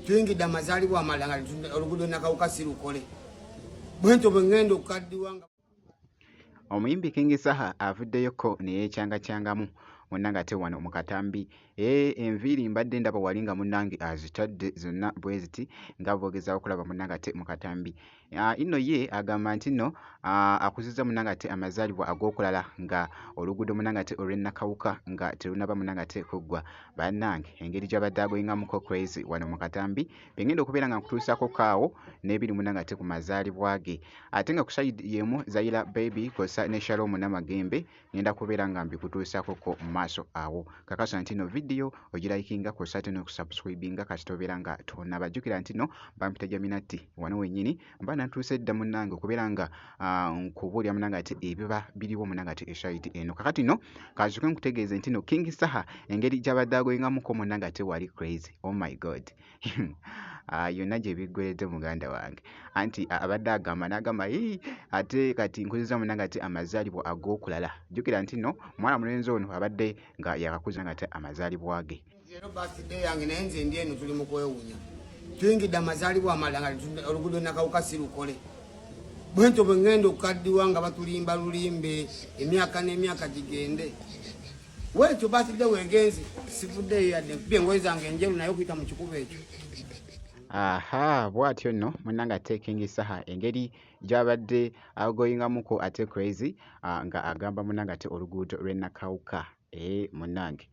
Tuyingidde amazaalibwa amalala oluguudo Nakawuka si lukole. Bwentyo bwe ŋŋenda okukaddiwa nga Omuyimbi King Saha avuddeyoko ne yeekyangacyangamu munnange ate wano mu katambi. Enviiri mbadde ndaba wali nga munnange azitadde zonna bwe ziti nga bw'ogezaako okulaba munnange ate mu katambi. Nno ye agamba nti nno akuzizza munnange ate amazaalibwa ag'okulala nga oluguudo munnange ate olw'e Nakawuka nga terunaba munnange ate kuggwa. Bannange engeri gy'abadde agoyingamuko crazy wano mu katambi bye ngenda okubeera nga nkutuusaako kaawo n'ebiri munnange ate ku mazaalibwa ge. Ate nga ku side y'emu Zaira Baby kw'ossa ne Shalom Namagembe ngenda kubeera nga mbikutuusaako ko mu maaso awo. Kakasa nti nno vidiyo ogirayikinga kw'ossa ate n'okusubscribinga kasita obeera nga tonnabajjukira nti nno bampita Jaminati wano wennyini mba natuuse dda munnange okubeera nga nkubuulira munnange ate ebiba biriwo munnange ate esayidi eno. Kakati nno kasooke nkutegeeze nti nno King Saha engeri gy'abadde agoyingamuko munnange ate wali crazy. Oh my God. Yonna gye biggweredde muganda wange anti abadde agamba n'agamba ate kati nkuzizza munnange ate amazaalibwa ag'okulala. Jjukira nti nno mwana mulenzi ono abadde nga yakakuza nga ate amazaalibwa ge. Leero birthday yange naye nze ndi eno tuli mu kwewuunya. Tuyingidde amazaalibwa amalala oluguudo Nakawuka si lukole. Bwentyo bwe ŋŋenda okukaddiwa nga batulimba lulimbe emyaka n'emyaka gigende. Weekyo birthday weegenze sivuddeyo yadde mpibye engoye zange enjeru naye okuyita mu kikubo ekyo. Bw'atyo nno munnange ate King Saha engeri gy'abadde agoyingamuko ate crazy nga agamba munnange ate oluguudo lw'e Nakawuka. Munnange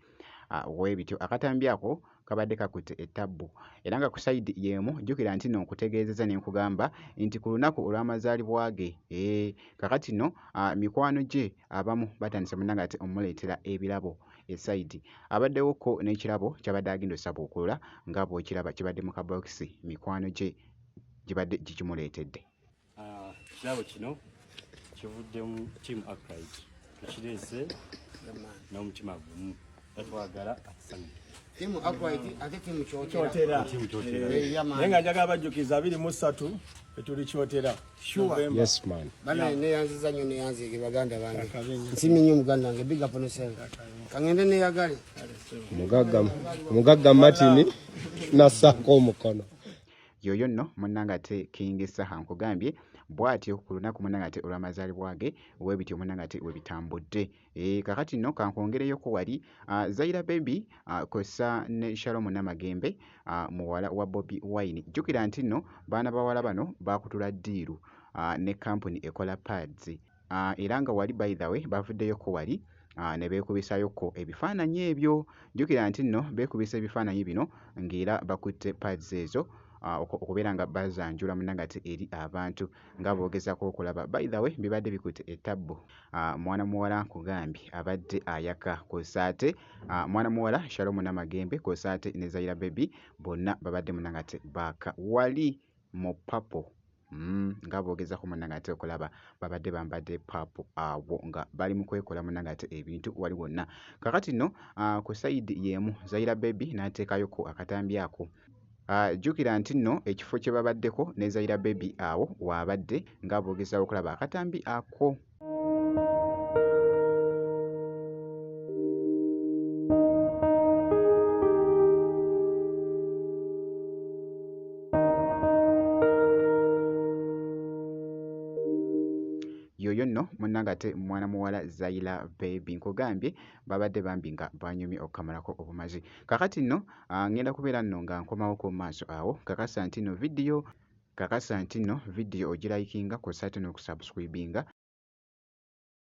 weebityo akatambi ako kabadde kakutte ettabbu era nga ku sayidi y'emu jjukira nti nno nkutegeezezza ne nkugamba nti ku lunaku olw'amazaalibwa ge kakati nno mikwano gye abamu batandise munnange ate omuleetera ebirabo esayidi. Abaddewoko n'ekirabo kyabadde agenda osabuukulula nga bw'okiraba kibadde mu kabokisi mikwano gye gibadde gikimuleetedde. Ekirabo kino kivuddemu Team Arkwright tukireese n'omutima gumu twagala atusanyuke. Timu Arkwright ate timu Kyotera. Naye nga njagala bajjukiza 23 etuli Kyotera. Yes man. Bana neyanziza nnyo neyanzige baganda bange. Nsimi nnyo muganda wange big up on yourself. Kangende neyagale. Mugagga Martin nasako omukono. Yoyo nno munnange ate King Saha nkugambye bw'atyo ku lunaku munnange ate olw'amazaalibwa ge weebityo munnange ate webitambudde. Kakati nno kankwongereyoko wali Zaira Baby kw'ossa ne Shalom Namagembe muwala wa Bobi Wine. Jjukira nti nno baana bawala bano baakutula ddiiru ne kampuni ekola pads era nga wali by the way bavuddeyoko wali ne beekubisayoko ebifaananyi ebyo. Jjukira nti nno beekubisa ebifaananyi bino ng'era bakutte pads ezo okubeera nga bazanjula munnange ate eri abantu nga boogezaako okulaba. By the way bibadde bikutte ettabbu. Mwana muwala nkugambye abadde ayaka kw'ossa ate mwana muwala Shalom Namagembe kw'ossa ate ne Zaira Baby bonna babadde munnange ate baaka wali mu papo nga boogezaako munnange ate okulaba babadde bambadde papo awo nga bali mu kwekola munnange ate ebintu wali wonna. Kakati nno ku sayidi y'emu Zaira Baby n'ateekayoko akatambi ako. Jjukira nti nno ekifo kye babaddeko ne Zaira Baby awo waabadde nga boogezaawo okulaba akatambi ako. Yoyo nno munnange ate mwana muwala Zaira Baby nkugambye babadde bambi nga banyumye okukamalako obumazi. Kakati nno ngenda kubeera nno nga nkomawoko mu maaso awo. Kakasa nti nno vidiyo ogirayikinga kw'ossa ate n'okusubscribinga